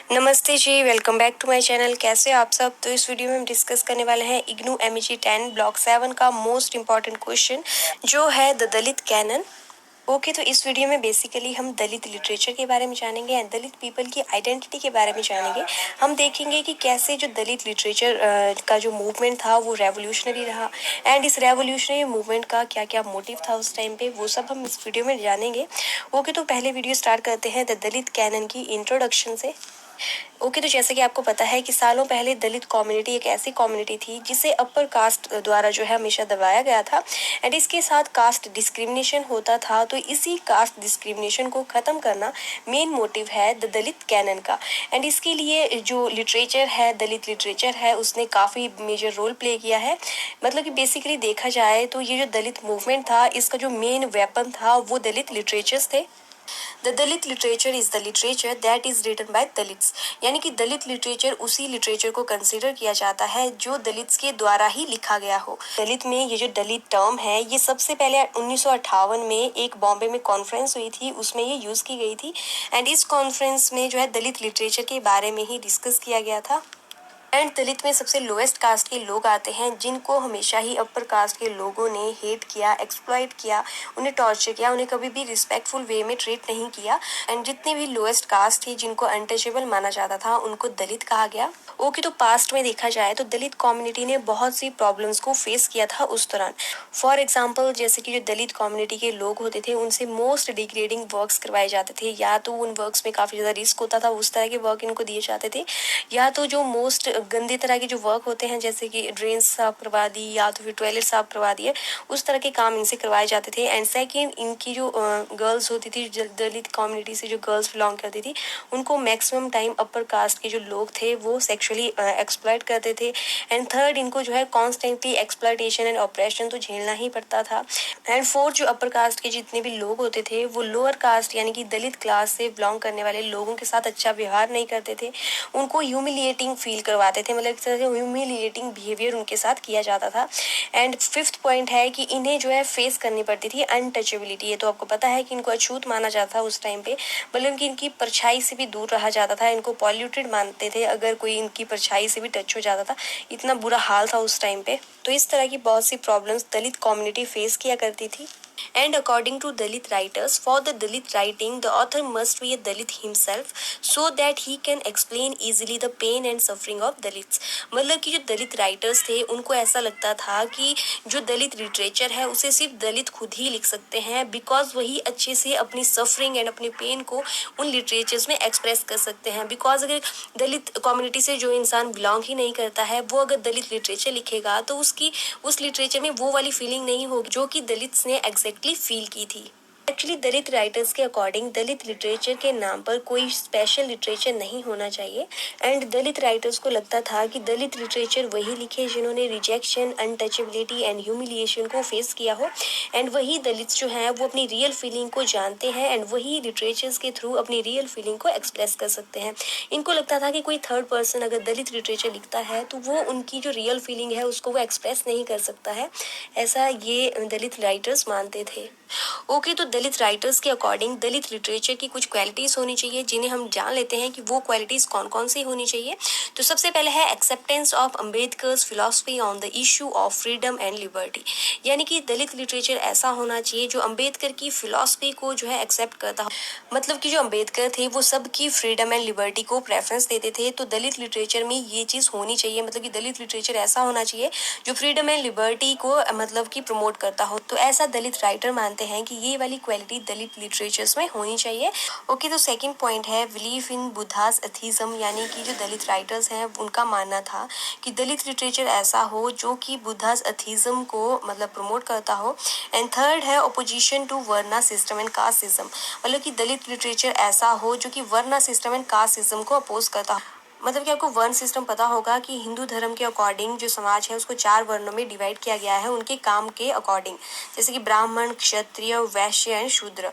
नमस्ते जी, welcome back to my channel. कैसे हो आप सब। तो इस वीडियो में हम डिस्कस करने वाले हैं इग्नू MEG 10 ब्लॉक 7 का मोस्ट इम्पॉर्टेंट क्वेश्चन जो है द दलित कैनन। ओके, तो इस वीडियो में बेसिकली हम दलित लिटरेचर के बारे में जानेंगे एंड दलित पीपल की आइडेंटिटी के बारे में जानेंगे। हम देखेंगे कि कैसे जो दलित लिटरेचर का जो मूवमेंट था वो रेवोल्यूशनरी रहा एंड इस रेवोल्यूशनरी मूवमेंट का क्या क्या मोटिव था उस टाइम पे, वो सब हम इस वीडियो में जानेंगे। ओके, तो पहले वीडियो स्टार्ट करते हैं द दलित कैनन की इंट्रोडक्शन से। ओके, तो जैसे कि आपको पता है कि सालों पहले दलित कम्युनिटी एक ऐसी कम्युनिटी थी जिसे अपर कास्ट द्वारा जो है हमेशा दबाया गया था एंड इसके साथ कास्ट डिस्क्रिमिनेशन होता था। तो इसी कास्ट डिस्क्रिमिनेशन को खत्म करना मेन मोटिव है द दलित कैनन का एंड इसके लिए जो लिटरेचर है, दलित लिटरेचर है, उसने काफ़ी मेजर रोल प्ले किया है। मतलब कि बेसिकली देखा जाए तो ये जो दलित मूवमेंट था इसका जो मेन वेपन था वो दलित लिटरेचर्स थे। The Dalit literature is the literature that is written by Dalits, यानी कि दलित लिटरेचर उसी लिटरेचर को कंसीडर किया जाता है जो दलित्स के द्वारा ही लिखा गया हो। दलित में ये जो दलित टर्म है ये सबसे पहले 1958 में एक बॉम्बे में कॉन्फ्रेंस हुई थी, उसमें ये यूज की गई थी एंड इस कॉन्फ्रेंस में जो है दलित लिटरेचर के बारे में ही डिस्कस किया गया था। एंड दलित में सबसे लोएस्ट कास्ट के लोग आते हैं जिनको हमेशा ही अपर कास्ट के लोगों ने हेट किया, एक्सप्लॉइट किया, उन्हें टॉर्चर किया, उन्हें कभी भी रिस्पेक्टफुल वे में ट्रीट नहीं किया एंड जितने भी लोएस्ट कास्ट थी जिनको अनटचेबल माना जाता था उनको दलित कहा गया। ओके, तो पास्ट में देखा जाए तो दलित कम्युनिटी ने बहुत सी प्रॉब्लम्स को फेस किया था उस दौरान। फॉर एग्जाम्पल जैसे कि जो दलित कम्युनिटी के लोग होते थे उनसे मोस्ट डिग्रेडिंग वर्क्स करवाए जाते थे, या तो उन वर्क्स में काफ़ी ज़्यादा रिस्क होता था, उस तरह के वर्क इनको दिए जाते थे, या तो जो मोस्ट गंदे तरह के जो वर्क होते हैं जैसे कि ड्रेन साफ करवा दी या तो फिर टॉयलेट साफ करवा दिए, उस तरह के काम इनसे करवाए जाते थे। एंड सेकेंड, इनकी जो गर्ल्स होती थी, दलित कम्युनिटी से जो गर्ल्स बिलोंग करती थी, उनको मैक्सिमम टाइम अपर कास्ट के जो लोग थे वो सेक्सुअली एक्सप्लॉइट करते थे। एंड थर्ड, इनको जो है कॉन्स्टेंटली एक्सप्लॉइटेशन एंड ऑपरेशन तो झेलना ही पड़ता था। एंड फोर्थ, जो अपर कास्ट के जितने भी लोग होते थे वो लोअर कास्ट यानी कि दलित क्लास से बिलोंग करने वाले लोगों के साथ अच्छा व्यवहार नहीं करते थे, उनको ह्यूमिलिएटिंग फील करवाते थे, मतलब एक तरह से ह्यूमिलिएटिंग बिहेवियर उनके साथ किया जाता था। एंड फिफ्थ पॉइंट है कि इन्हें जो है फेस करनी पड़ती थी अनटचेबिलिटी। ये तो आपको पता है कि इनको अछूत माना जाता था उस टाइम पे, मतलब कि इनकी परछाई से भी दूर रहा जाता था, इनको पॉल्यूटेड मानते थे अगर कोई इनकी परछाई से भी टच हो जाता था, इतना बुरा हाल था उस टाइम पे। तो इस तरह की बहुत सी प्रॉब्लम्स दलित कम्युनिटी फेस किया करती थी। And according to Dalit writers, for the Dalit writing, the author must be a Dalit himself so that he can explain easily the pain and suffering of Dalits. मतलब कि जो दलित writers थे उनको ऐसा लगता था कि जो दलित लिटरेचर है उसे सिर्फ दलित खुद ही लिख सकते हैं, बिकॉज वही अच्छे से अपनी सफरिंग एंड अपने पेन को उन लिटरेचर्स में एक्सप्रेस कर सकते हैं। बिकॉज अगर दलित कम्युनिटी से जो इंसान बिलोंग ही नहीं करता है वो अगर दलित लिटरेचर लिखेगा तो उसकी उस लिटरेचर में वो वाली फीलिंग नहीं होगी जो कि दलित्स ने एग्जैक्टली फील की थी। एक्चुअली दलित राइटर्स के अकॉर्डिंग दलित लिटरेचर के नाम पर कोई स्पेशल लिटरेचर नहीं होना चाहिए एंड दलित राइटर्स को लगता था कि दलित लिटरेचर वही लिखे जिन्होंने रिजेक्शन, अनटचेबिलिटी एंड ह्यूमिलिएशन को फेस किया हो एंड वही दलित जो हैं वो अपनी रियल फीलिंग को जानते हैं एंड वही लिटरेचर्स के थ्रू अपनी रियल फीलिंग को एक्सप्रेस कर सकते हैं। इनको लगता था कि कोई थर्ड पर्सन अगर दलित लिटरेचर लिखता है तो वो उनकी जो रियल फीलिंग है उसको वो एक्सप्रेस नहीं कर सकता है, ऐसा ये दलित राइटर्स मानते थे। ओके, तो दलित राइटर्स के अकॉर्डिंग दलित लिटरेचर की कुछ क्वालिटीज होनी चाहिए जिन्हें हम जान लेते हैं कि वो क्वालिटीज कौन कौन सी होनी चाहिए। तो सबसे पहले है acceptance of Ambedkar's philosophy on the issue of freedom and liberty, यानी कि दलित लिटरेचर ऐसा होना चाहिए जो अम्बेडकर की फिलॉसफी को जो है एक्सेप्ट करता हो। मतलब कि जो अम्बेडकर थे वो सबकी फ्रीडम एंड लिबर्टी को प्रेफरेंस देते थे, तो दलित लिटरेचर में ये चीज़ होनी चाहिए। मतलब कि दलित लिटरेचर ऐसा होना चाहिए जो फ्रीडम एंड लिबर्टी को मतलब कि प्रमोट करता हो। तो ऐसा दलित राइटर मानते हैं कि ये वाली क्वालिटी दलित लिटरेचर्स में होनी चाहिए। ओके, तो सेकंड पॉइंट है बिलीफ इन बुद्धास एथिज्म, यानी कि जो दलित राइटर्स हैं उनका मानना था कि दलित लिटरेचर ऐसा हो जो कि बुद्धास एथिज्म को मतलब प्रमोट करता हो। एंड थर्ड है opposition to varna system and casteism, मतलब कि दलित लिटरेचर ऐसा हो जो कि वर्ना सिस्टम एंड कास्टिज्म को अपोज करता हो। मतलब कि आपको वर्ण सिस्टम पता होगा कि हिंदू धर्म के अकॉर्डिंग जो समाज है उसको 4 वर्णों में डिवाइड किया गया है उनके काम के अकॉर्डिंग, जैसे कि ब्राह्मण, क्षत्रिय, वैश्य एंड शूद्र।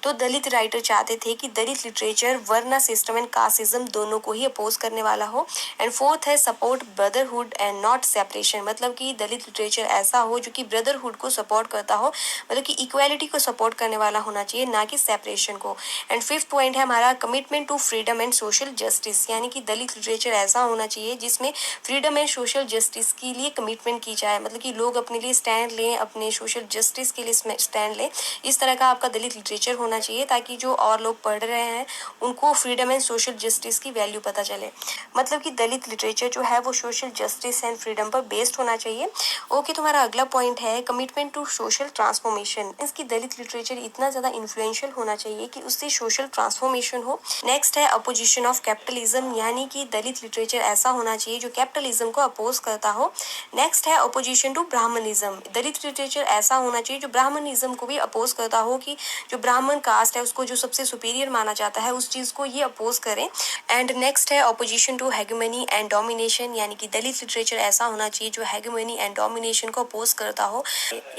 तो दलित राइटर चाहते थे कि Dalit literature varna system and casteism दोनों को ही अपोज करने वाला हो। एंड फोर्थ है support brotherhood and not separation, मतलब कि दलित लिटरेचर ऐसा हो जो कि ब्रदरहुड को सपोर्ट करता हो, मतलब कि इक्वालिटी को सपोर्ट करने वाला होना चाहिए, ना कि सेपरेशन को। एंड फिफ्थ पॉइंट है हमारा commitment to freedom and social justice, यानी कि दलित लिटरेचर ऐसा होना चाहिए जिसमें फ्रीडम एंड सोशल जस्टिस के लिए कमिटमेंट की जाए, मतलब कि लोग अपने लिए स्टैंड लें, अपने सोशल जस्टिस के लिए स्टैंड लें। इस तरह का आपका दलित लिटरेचर होना चाहिए ताकि जो और लोग पढ़ रहे हैं उनको फ्रीडम एंड सोशल जस्टिस की वैल्यू पता चले। मतलब कि दलित लिटरेचर जो है वो सोशल जस्टिस एंड फ्रीडम पर बेस्ड होना चाहिए। ओके, तुम्हारा अगला पॉइंट है कमिटमेंट टू सोशल ट्रांसफॉर्मेशन। इसकी दलित लिटरेचर इतना ज्यादा इन्फ्लुएंशियल होना चाहिए कि उससे सोशल ट्रांसफॉर्मेशन हो। नेक्स्ट है अपोजिशन ऑफ कैपिटलिज्म, यानी कि दलित लिटरेचर ऐसा होना चाहिए जो कैपिटलिज्म को अपोज करता हो। नेक्स्ट है opposition to Brahmanism, Dalit literature ऐसा होना चाहिए जो ब्राह्मणिज्म को भी अपोज करता हो, कि जो ब्राह्मण कास्ट है उसको जो सबसे सुपीरियर माना जाता है उस चीज को ये अपोज करें। एंड नेक्स्ट है अपोजिशन टू हेगेमनी एंड डोमिनेशन, यानी कि दलित लिटरेचर ऐसा होना चाहिए जो हेगेमनी एंड डोमिनेशन को अपोज करता हो,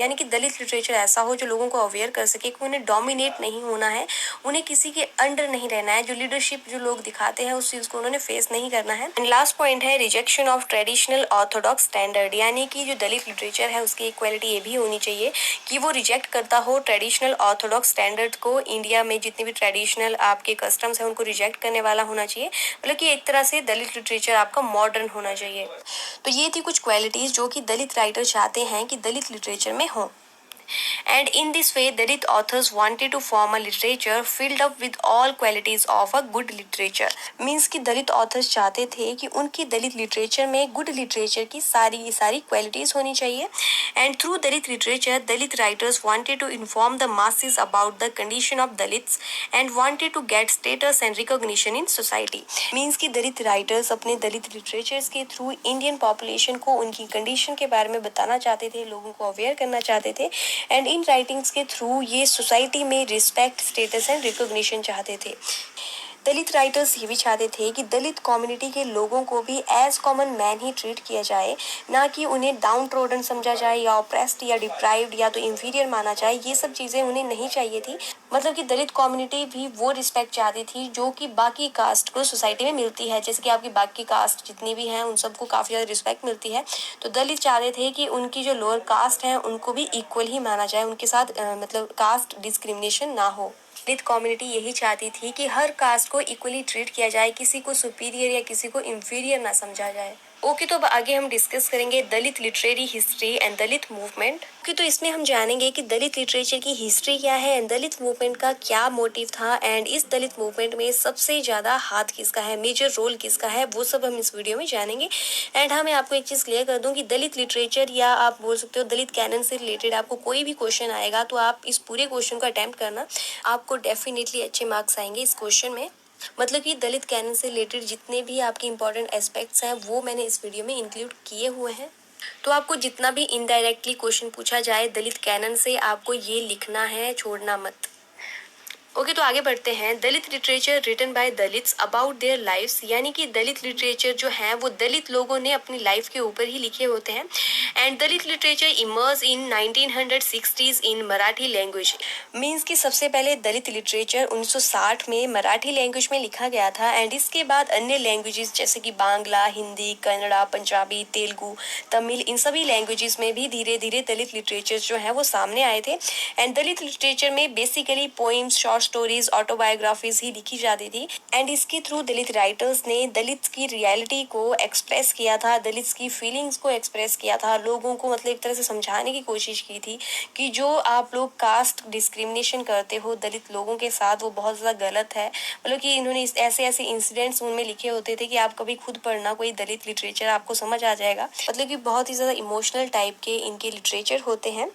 यानी कि दलित लिटरेचर ऐसा हो जो लोगों को अवेयर कर सके कि उन्हें डोमिनेट नहीं होना है, उन्हें किसी के अंडर नहीं रहना है, जो लीडरशिप जो लोग दिखाते हैं उस चीज को उन्होंने फेस नहीं करना है। एंड लास्ट पॉइंट है rejection of traditional Orthodox standard, यानी कि जो दलित लिटरेचर है उसकी इक्वालिटी ये भी होनी चाहिए कि वो रिजेक्ट करता हो ट्रेडिशनल ऑर्थोडॉक्स स्टैंडर्ड को। इंडिया में जितने भी ट्रेडिशनल आपके कस्टम्स हैं उनको रिजेक्ट करने वाला होना चाहिए, मतलब कि एक तरह से दलित लिटरेचर आपका मॉडर्न होना चाहिए। तो ये थी कुछ क्वालिटीज जो कि दलित राइटर चाहते हैं कि दलित लिटरेचर में हो। And in this way, Dalit authors wanted to form a literature filled up with all qualities of a good literature. Means कि दलित authors चाहते थे कि उनकी दलित literature में good literature की सारी qualities होनी चाहिए। And through Dalit literature, Dalit writers wanted to inform the masses about the condition of Dalits and wanted to get status and recognition in society. Means कि दलित writers अपने दलित literatures के through Indian population को उनकी condition के बारे में बताना चाहते थे, लोगों को aware करना चाहते थे। एंड इन राइटिंग्स के थ्रू ये सोसाइटी में रिस्पेक्ट, स्टेटस एंड रिकॉग्निशन चाहते थे। दलित राइटर्स ये भी चाहते थे कि दलित कम्युनिटी के लोगों को भी एज कॉमन मैन ही ट्रीट किया जाए, ना कि उन्हें डाउन ट्रोडन समझा जाए या ऑप्रेस्ड या डिप्राइव्ड या तो इंफीरियर माना जाए। ये सब चीजें उन्हें नहीं चाहिए थी। मतलब कि दलित कम्युनिटी भी वो रिस्पेक्ट चाहती थी जो कि बाकी कास्ट को सोसाइटी में मिलती है, जैसे कि आपकी बाकी कास्ट जितनी भी हैं उन सबको काफी ज्यादा रिस्पेक्ट मिलती है। तो दलित चाहते थे कि उनकी जो लोअर कास्ट है उनको भी इक्वल ही माना जाए, उनके साथ मतलब कास्ट डिस्क्रिमिनेशन ना हो। दलित कम्युनिटी यही चाहती थी कि हर कास्ट को इक्वली ट्रीट किया जाए, किसी को सुपीरियर या किसी को इंफीरियर ना समझा जाए। ओके, तो अब आगे हम डिस्कस करेंगे Dalit literary history and Dalit movement. Okay, तो इसमें हम जानेंगे कि दलित लिटरेचर की हिस्ट्री क्या है एंड दलित मूवमेंट का क्या मोटिव था एंड इस दलित मूवमेंट में सबसे ज्यादा हाथ किसका है, मेजर रोल किसका है, वो सब हम इस वीडियो में जानेंगे। एंड हाँ, मैं आपको एक चीज क्लियर कर दूं कि दलित लिटरेचर या आप बोल सकते हो दलित कैनन से रिलेटेड आपको कोई भी क्वेश्चन आएगा तो आप इस पूरे क्वेश्चन को अटेम्प्ट करना, आपको डेफिनेटली अच्छे मार्क्स आएंगे इस क्वेश्चन में। मतलब कि दलित कैनन से रिलेटेड जितने भी आपके इंपॉर्टेंट एस्पेक्ट्स हैं वो मैंने इस वीडियो में इंक्लूड किए हुए हैं। तो आपको जितना भी इनडायरेक्टली क्वेश्चन पूछा जाए दलित कैनन से, आपको ये लिखना है, छोड़ना मत। ओके, तो आगे बढ़ते हैं। Dalit literature written by Dalits about their lifes, यानी कि दलित लिटरेचर जो है वो दलित लोगों ने अपनी लाइफ के ऊपर ही लिखे होते हैं। And Dalit literature emerge in 1960s in Marathi language. Means कि सबसे पहले दलित लिटरेचर 1960 में मराठी लैंग्वेज में लिखा गया था एंड इसके बाद अन्य लैंग्वेजेस जैसे कि बांग्ला, हिंदी, कन्नड़ा, पंजाबी, तेलुगु, तमिल, इन सभी लैंग्वेजेस में भी धीरे धीरे दलित लिटरेचर जो है वो सामने आए थे। एंड दलित लिटरेचर में basically poems, short stories, autobiographies ही लिखी जाती थी एंड इसके थ्रू दलित राइटर्स ने दलित की रियलिटी को एक्सप्रेस किया था, दलित की फीलिंग्स को एक्सप्रेस किया था, लोगों को मतलब एक तरह से समझाने की कोशिश की थी कि जो आप लोग कास्ट डिस्क्रिमिनेशन करते हो दलित लोगों के साथ वो बहुत ज़्यादा गलत है। मतलब कि इन्होंने ऐसे ऐसे इंसिडेंट्स उनमें लिखे होते थे कि आप कभी खुद पढ़ना कोई दलित लिटरेचर, आपको समझ आ जाएगा। मतलब कि बहुत ही ज़्यादा इमोशनल टाइप के इनके लिटरेचर होते हैं।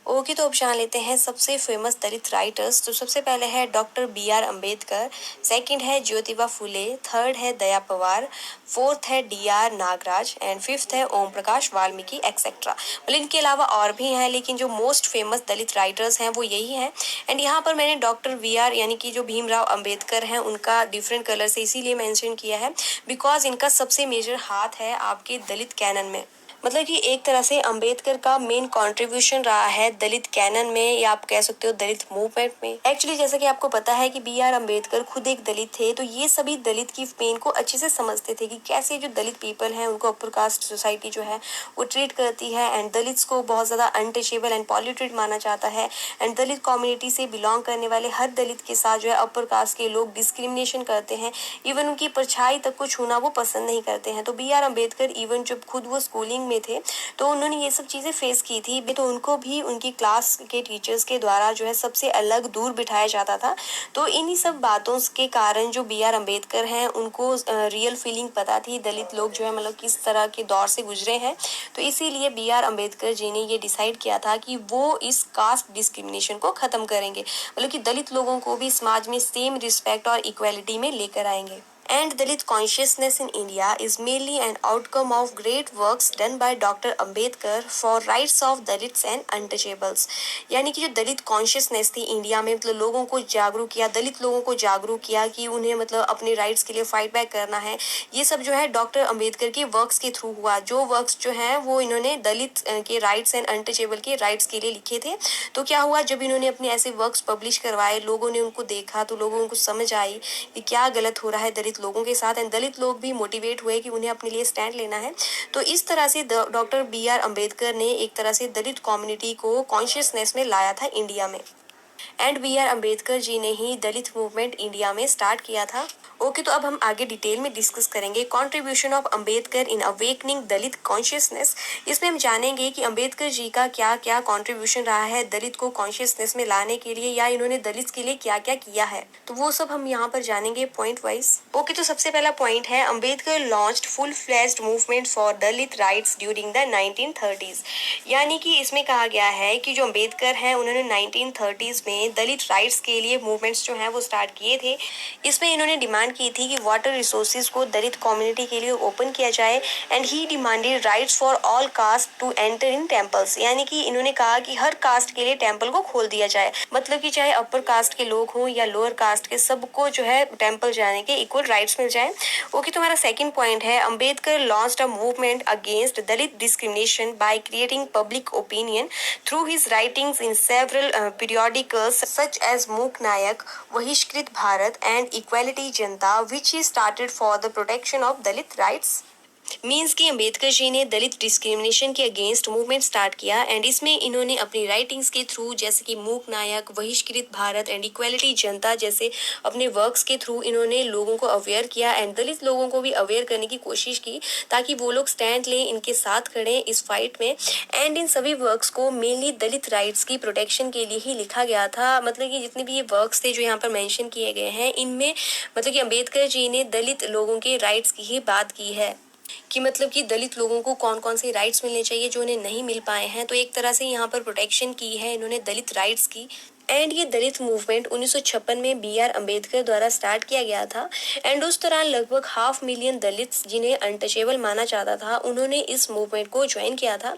ओके, तो अब जान लेते हैं सबसे फेमस दलित राइटर्स। तो सबसे पहले है डॉक्टर B.R. अम्बेडकर, सेकंड है ज्योतिबा फुले, थर्ड है दया पवार, फोर्थ है D.R. नागराज एंड फिफ्थ है ओम प्रकाश वाल्मीकि एक्सेट्रा। मतलब इनके अलावा और भी हैं लेकिन जो मोस्ट फेमस दलित राइटर्स हैं वो यही हैं। एंड यहाँ पर मैंने डॉक्टर B.R. यानी कि जो भीमराव अम्बेडकर हैं उनका डिफरेंट कलर से इसीलिए मेंशन किया है बिकॉज इनका सबसे मेजर हाथ है आपके दलित कैनन में। मतलब कि एक तरह से अंबेडकर का मेन कंट्रीब्यूशन रहा है दलित कैनन में, या आप कह सकते हो दलित मूवमेंट में। एक्चुअली जैसा कि आपको पता है कि बी आर अम्बेडकर खुद एक दलित थे, तो ये सभी दलित की पेन को अच्छे से समझते थे कि कैसे जो दलित पीपल हैं उनको अपर कास्ट सोसाइटी जो है वो ट्रीट करती है, एंड दलित्स को बहुत ज्यादा अनटचेबल एंड पॉल्यूटेड माना जाता है, एंड दलित कम्युनिटी से बिलोंग करने वाले हर दलित के साथ जो है अपर कास्ट के लोग डिस्क्रिमिनेशन करते हैं, इवन उनकी परछाई तक को छूना वो पसंद नहीं करते हैं। तो बी आर अम्बेडकर इवन जब खुद वो स्कूलिंग में थे तो उन्होंने ये सब चीजें फेस की थी, तो उनको भी उनकी क्लास के टीचर्स के द्वारा जो है सबसे अलग दूर बिठाया जाता था। तो इन्हीं सब बातों के कारण जो बी आर अम्बेडकर हैं उनको रियल फीलिंग पता थी दलित लोग जो है मतलब किस तरह के दौर से गुजरे हैं। तो इसीलिए बी आर अम्बेडकर जी ने ये डिसाइड किया था कि वो इस कास्ट डिस्क्रिमिनेशन को खत्म करेंगे, मतलब कि दलित लोगों को भी समाज में सेम रिस्पेक्ट और इक्वालिटी में लेकर आएंगे। And Dalit consciousness in India is mainly an outcome of great works done by Dr. Ambedkar for rights of Dalits and untouchables। यानी कि जो दलित कॉन्शियसनेस थी इंडिया में, मतलब लोगों को जागरूक किया, दलित लोगों को जागरूक किया कि उन्हें मतलब अपने राइट्स के लिए फाइट बैक करना है, ये सब जो है डॉक्टर अम्बेडकर के वर्क्स के थ्रू हुआ। जो वर्क्स जो हैं वो इन्होंने दलित के राइट्स एंड अनटचेबल के राइट्स के लिए लिखे थे। तो क्या हुआ, जब इन्होंने अपने ऐसे वर्क्स पब्लिश करवाए, लोगों ने उनको देखा, तो लोगों को समझ आई कि क्या गलत हो रहा है दलित लोगों के साथ, एंड दलित लोग भी मोटिवेट हुए कि उन्हें अपने लिए स्टैंड लेना है। तो इस तरह से डॉक्टर बी आर अम्बेडकर ने एक तरह से दलित कम्युनिटी को कॉन्शियसनेस में लाया था इंडिया में, and B are Ambedkar ji ने ही दलित मूवमेंट इंडिया में स्टार्ट किया था। ओके, तो अब हम आगे डिटेल में डिस्कस करेंगे contribution of Ambedkar in awakening Dalit consciousness. इसमें हम जानेंगे कि अम्बेडकर जी का क्या क्या कॉन्ट्रीब्यूशन रहा है दलित को कॉन्शियसनेस में लाने के लिए, या इन्होंने दलित के लिए क्या क्या किया है, तो वो सब हम यहाँ पर जानेंगे पॉइंट वाइज। ओके, तो सबसे पहला पॉइंट है Ambedkar launched full fledged movement for Dalit rights during the 1930s। यानी कि इसमें कहा गया है कि जो अम्बेडकर हैं उन्होंने 1930s में दलित राइट्स के लिए मूवमेंट्स जो हैं वो स्टार्ट किए थे। इसमें इन्होंने डिमांड की थी कि वाटर रिसोर्सेज को दलित कम्युनिटी के लिए ओपन किया जाए, and he demanded rights for all caste to enter in temples. यानी कि इन्होंने कहा कि हर कास्ट के लिए टेम्पल को खोल दिया जाए, मतलब कि चाहे अपर कास्ट के लोग हों या लोअर कास्ट के, सबको जो है टेम्पल जाने के इक्वल राइट्स मिल जाए। ओके, तो हमारा सेकंड पॉइंट है Ambedkar launched a movement against Dalit discrimination by creating public opinion through his writings in several periodicals such as मूक नायक, बहिष्कृत Bharat and equality Janata, which he started for the protection of Dalit rights। Means कि अम्बेडकर जी ने दलित discrimination के against movement start किया, and इसमें इन्होंने अपनी writings के थ्रू जैसे कि मूक नायक, बहिष्कृत भारत एंड इक्वालिटी जनता जैसे अपने वर्क्स के थ्रू इन्होंने लोगों को अवेयर किया, एंड दलित लोगों को भी अवेयर करने की कोशिश की ताकि वो लोग स्टैंड लें, इनके साथ खड़े इस फाइट में। एंड इन सभी वर्क्स को मेनली दलित राइट्स की प्रोटेक्शन के लिए ही लिखा गया था। मतलब कि जितने भी ये वर्क्स थे जो यहाँ पर मेंशन किए गए हैं, इनमें मतलब कि अम्बेडकर जी ने दलित लोगों के राइट्स की ही बात की है कि मतलब कि दलित लोगों को कौन कौन से राइट्स मिलने चाहिए जो उन्हें नहीं मिल पाए हैं। तो एक तरह से यहाँ पर प्रोटेक्शन की है इन्होंने दलित राइट्स की। एंड ये दलित मूवमेंट 1956 में बी आर अम्बेडकर द्वारा स्टार्ट किया गया था, एंड उस दौरान लगभग 500,000 दलित जिन्हें अनटचेबल माना जाता था उन्होंने इस मूवमेंट को ज्वाइन किया था,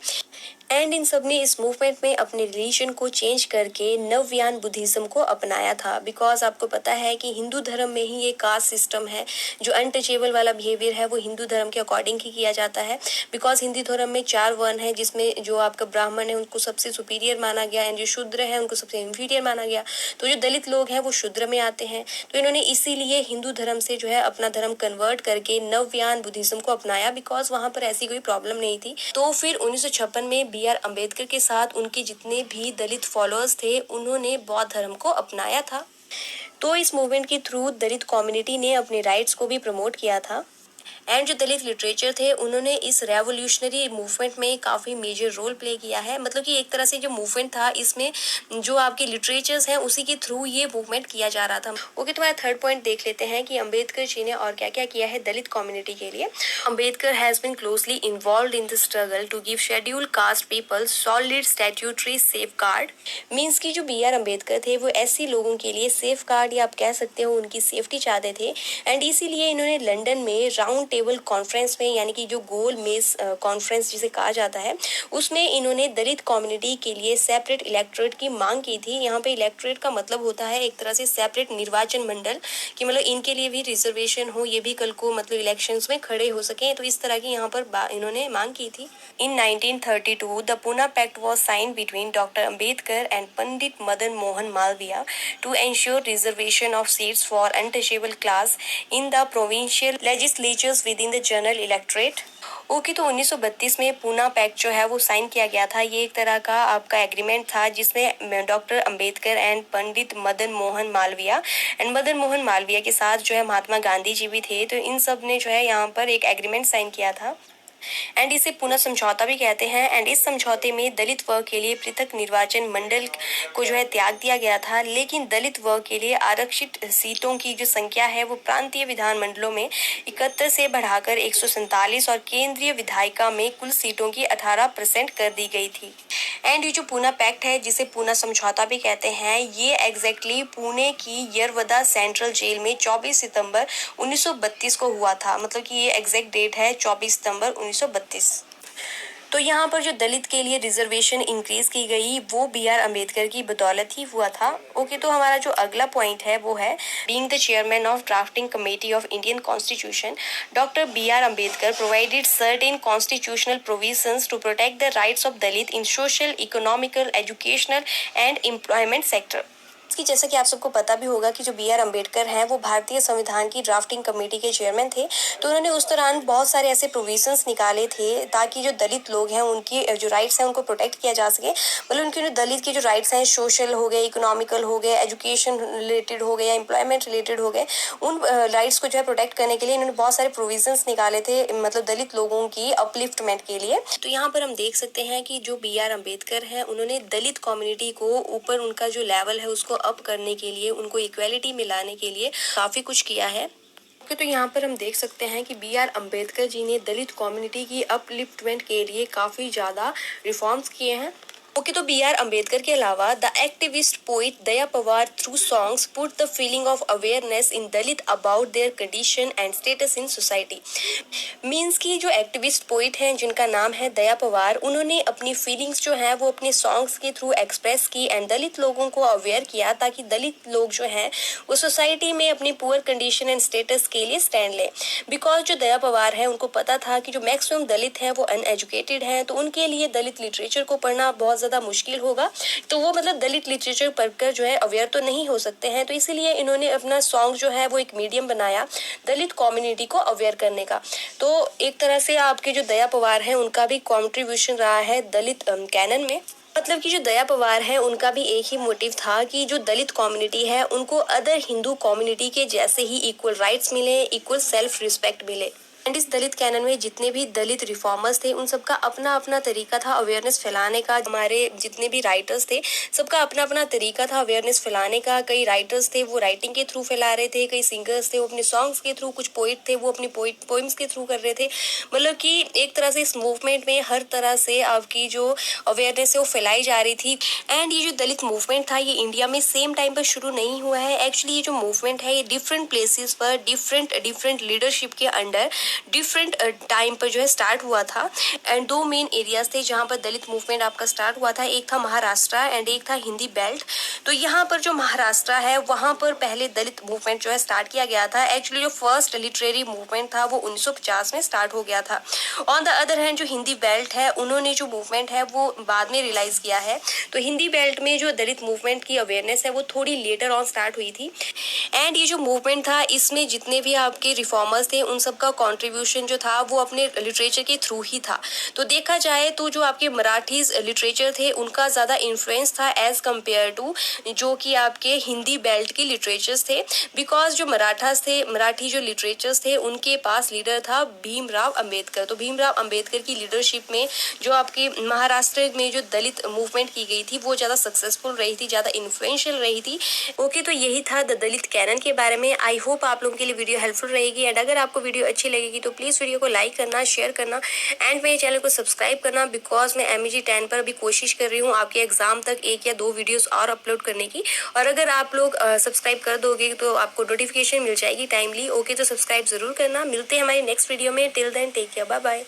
एंड इन सब ने इस मूवमेंट में अपने रिलीजन को चेंज करके नवयान बुद्धिज्म को अपनाया था। बिकॉज आपको पता है कि हिंदू धर्म में ही ये कास्ट सिस्टम है, जो अनटचेबल वाला बिहेवियर है वो हिंदू धर्म के अकॉर्डिंग ही किया जाता है। बिकॉज हिंदू धर्म में 4 वर्ण है, जिसमें जो आपका ब्राह्मण है उनको सबसे सुपीरियर माना गया, एंड जो शूद्र है उनको सबसे इंफीरियर माना गया। तो जो दलित लोग हैं वो शूद्र में आते हैं। तो इन्होंने इसीलिए हिंदू धर्म से जो है अपना धर्म कन्वर्ट करके नवयान बुद्धिज्म को अपनाया, बिकॉज वहां पर ऐसी कोई प्रॉब्लम नहीं थी। तो फिर 1956 में बी आर अम्बेडकर के साथ उनके जितने भी दलित फॉलोअर्स थे उन्होंने बौद्ध धर्म को अपनाया था। तो इस मूवमेंट के थ्रू दलित कम्युनिटी ने अपने राइट्स को भी प्रमोट किया था, एंड जो दलित लिटरेचर थे उन्होंने इस रेवोल्यूशनरी मूवमेंट में काफ़ी मेजर रोल प्ले किया है। मतलब कि एक तरह से जो मूवमेंट था इसमें जो आपके लिटरेचर्स हैं उसी के थ्रू ये मूवमेंट किया जा रहा था। ओके, तो हमारा थर्ड पॉइंट देख लेते हैं कि अम्बेडकर जी ने और क्या क्या किया है दलित कम्युनिटी के लिए। Ambedkar has been closely involved in the struggle to give scheduled caste people solid statutory safeguard. Means की जो बी आर अम्बेडकर थे वो ऐसे लोगों के लिए सेफ गार्ड या आप कह सकते हो उनकी सेफ्टी चाहते थे, एंड इसीलिए इन्होंने लंदन में राउंड राउंड टेबल कॉन्फ्रेंस में, यानी कि जो गोल मेज कॉन्फ्रेंस जिसे कहा जाता है, उसमें इन्होंने दलित कम्युनिटी के लिए सेपरेट इलेक्टोरेट की मांग की थी। यहाँ पे इलेक्टोरेट का मतलब होता है एक तरह से सेपरेट निर्वाचन मंडल, कि मतलब इनके लिए भी रिजर्वेशन हो, ये भी कल को मतलब इलेक्शंस में खड़े हो सके। तो इस तरह की यहाँ पर इन्होंने मांग की थी। In 1932, the Pune Pact was signed between Dr. Ambedkar and Pandit Madan Mohan Malviya to ensure reservation of seats for untouchable class in the provincial legislatures within the general electorate. Okay, तो 1932 में Poona pact जो है वो sign किया गया था। ये एक तरह का आपका एग्रीमेंट था जिसमें डॉक्टर अंबेडकर एंड पंडित मदन मोहन मालवीय के साथ जो है महात्मा गांधी जी भी थे। तो इन सब ने जो है यहाँ पर एक एग्रीमेंट साइन किया था एंड इसे पुनः समझौता भी कहते हैं। एंड इस समझौते में दलित वर्ग के लिए पृथक निर्वाचन मंडल को जो है त्याग दिया गया था, लेकिन दलित वर्ग के लिए आरक्षित सीटों की जो संख्या है वो प्रांतीय विधान मंडलों में 71 से बढ़ाकर 147 और केंद्रीय विधायिका में कुल सीटों की 18% कर दी गई थी। एंड ये जो पूना पैक्ट है, जिसे पूना समझौता भी कहते हैं, ये एग्जैक्टली पुणे की यरवदा सेंट्रल जेल में 24 सितंबर 1932 को हुआ था। मतलब कि ये एग्जैक्ट डेट है 24 सितंबर 1932। तो यहाँ पर जो दलित के लिए रिजर्वेशन इंक्रीज की गई वो बी.आर. अम्बेडकर की बदौलत ही हुआ था। ओके, तो हमारा जो अगला पॉइंट है वो है being the chairman of drafting committee of Indian constitution, doctor B R. Ambedkar provided certain constitutional provisions to protect the rights of Dalit in social, economical, educational and employment sector. कि जैसा कि आप सबको पता भी होगा कि जो बी.आर. अम्बेडकर हैं वो भारतीय संविधान की ड्राफ्टिंग कमेटी के चेयरमैन थे। तो उन्होंने उस दौरान बहुत सारे ऐसे प्रोविजंस निकाले थे ताकि जो दलित लोग हैं उनकी जो राइट्स हैं उनको प्रोटेक्ट किया जा सके। मतलब उनके जो दलित के जो राइट्स हैं, सोशल हो गए, इकोनॉमिकल हो गए, एजुकेशन रिलेटेड हो गए या एम्प्लॉयमेंट रिलेटेड हो गए, उन राइट्स को जो है प्रोटेक्ट करने के लिए इन्होंने बहुत सारे प्रोविजंस निकाले थे, मतलब दलित लोगों की अपलिफ्टमेंट के लिए। तो यहाँ पर हम देख सकते हैं कि जो बी.आर. अम्बेडकर हैं उन्होंने दलित कम्युनिटी को ऊपर उनका जो लेवल है उसको अप करने के लिए, उनको इक्वेलिटी में लाने के लिए काफी कुछ किया है। तो यहाँ पर हम देख सकते हैं कि बी.आर. अम्बेडकर जी ने दलित कम्युनिटी की अपलिफ्टमेंट के लिए काफी ज्यादा रिफॉर्म्स किए हैं। ओके, तो बी.आर. अम्बेडकर के अलावा the activist poet Daya Pawar through songs put the feeling of awareness in Dalit about their condition and status in society. Means की जो एक्टिविस्ट पोइट हैं जिनका नाम है दया पवार, उन्होंने अपनी फीलिंग्स जो है वो अपने सॉन्ग्स के थ्रू एक्सप्रेस की एंड दलित लोगों को अवेयर किया ताकि दलित लोग जो हैं वो सोसाइटी में अपनी पुअर कंडीशन एंड स्टेटस के लिए स्टैंड लें। बिकॉज जो दया पवार है उनको पता था कि जो मैक्सिमम दलित हैं वो अनएजुकेटेड हैं, तो उनके लिए दलित लिटरेचर को पढ़ना बहुत ज्यादा मुश्किल होगा। तो वो मतलब दलित लिटरेचर पढ़कर जो है अवेयर तो नहीं हो सकते हैं। तो इसीलिए इन्होंने अपना सॉन्ग जो है वो एक मीडियम बनाया दलित कम्युनिटी को अवेयर करने का। तो एक तरह से आपके जो दया पवार हैं उनका भी कंट्रीब्यूशन रहा है दलित कैनन में। मतलब कि जो दया पवार है उनका भी एक ही मोटिव था कि जो दलित कम्युनिटी है उनको अदर हिंदू कम्युनिटी के जैसे ही इक्वल राइट्स मिले, इक्वल सेल्फ रिस्पेक्ट मिले। एंड इस दलित कैनन में जितने भी दलित रिफॉर्मर्स थे उन सबका अपना अपना तरीका था अवेयरनेस फैलाने का। हमारे जितने भी राइटर्स थे सबका अपना अपना तरीका था अवेयरनेस फैलाने का। कई राइटर्स थे वो राइटिंग के थ्रू फैला रहे थे, कई सिंगर्स थे वो अपने सॉन्ग्स के थ्रू, कुछ पोइट थे वो अपनी पोइम्स के थ्रू कर रहे थे। मतलब कि एक तरह से इस मूवमेंट में हर तरह से आपकी जो अवेयरनेस है वो फैलाई जा रही थी। एंड ये जो दलित मूवमेंट था ये इंडिया में सेम टाइम पर शुरू नहीं हुआ है। एक्चुअली ये जो मूवमेंट है ये डिफरेंट प्लेसेस पर डिफरेंट लीडरशिप के अंडर डिफरेंट टाइम पर जो है स्टार्ट हुआ था। एंड दो मेन एरियाज थे जहाँ पर दलित मूवमेंट आपका स्टार्ट हुआ था, एक था महाराष्ट्र एंड एक था हिंदी बेल्ट। तो यहाँ पर जो महाराष्ट्र है वहाँ पर पहले दलित मूवमेंट जो है स्टार्ट किया गया था। एक्चुअली जो फर्स्ट लिटरेरी मूवमेंट था वो 1950 में स्टार्ट हो गया था। ऑन द अदर हैंड जो हिंदी बेल्ट है उन्होंने जो मूवमेंट है वो बाद में रियलाइज किया है। तो हिंदी बेल्ट में जो दलित मूवमेंट की अवेयरनेस है वो थोड़ी लेटर ऑन स्टार्ट हुई थी। एंड ये जो मूवमेंट था इसमें जितने भी आपके रिफॉर्मर्स थे उन सबका कॉन्ट्रीब्यूशन जो था वो अपने लिटरेचर के थ्रू ही था। तो देखा जाए तो जो आपके मराठीज लिटरेचर थे उनका ज़्यादा इन्फ्लुएंस था एज कम्पेयर टू जो कि आपके हिंदी बेल्ट के लिटरेचर्स थे। बिकॉज जो मराठी जो लिटरेचर्स थे उनके पास लीडर था भीमराव अंबेडकर। तो भीमराव अंबेडकर की लीडरशिप में जो आपके महाराष्ट्र में जो दलित मूवमेंट की गई थी वो ज़्यादा सक्सेसफुल रही थी, ज़्यादा इन्फ्लुएंशियल रही थी। ओके, तो यही था द दलित कैनन के बारे में। आई होप आप लोगों के लिए वीडियो हेल्पफुल रहेगी। एंड अगर आपको वीडियो अच्छी लगेगी लगेगी तो प्लीज़ वीडियो को लाइक करना, शेयर करना एंड मेरे चैनल को सब्सक्राइब करना, बिकॉज मैं MEG 10 पर अभी कोशिश कर रही हूँ आपके एग्जाम तक 1 या 2 वीडियोस और अपलोड करने की। और अगर आप लोग सब्सक्राइब कर दोगे तो आपको नोटिफिकेशन मिल जाएगी टाइमली। ओके, तो सब्सक्राइब जरूर करना। मिलते हैं हमारी नेक्स्ट वीडियो में। Till then take care, bye bye.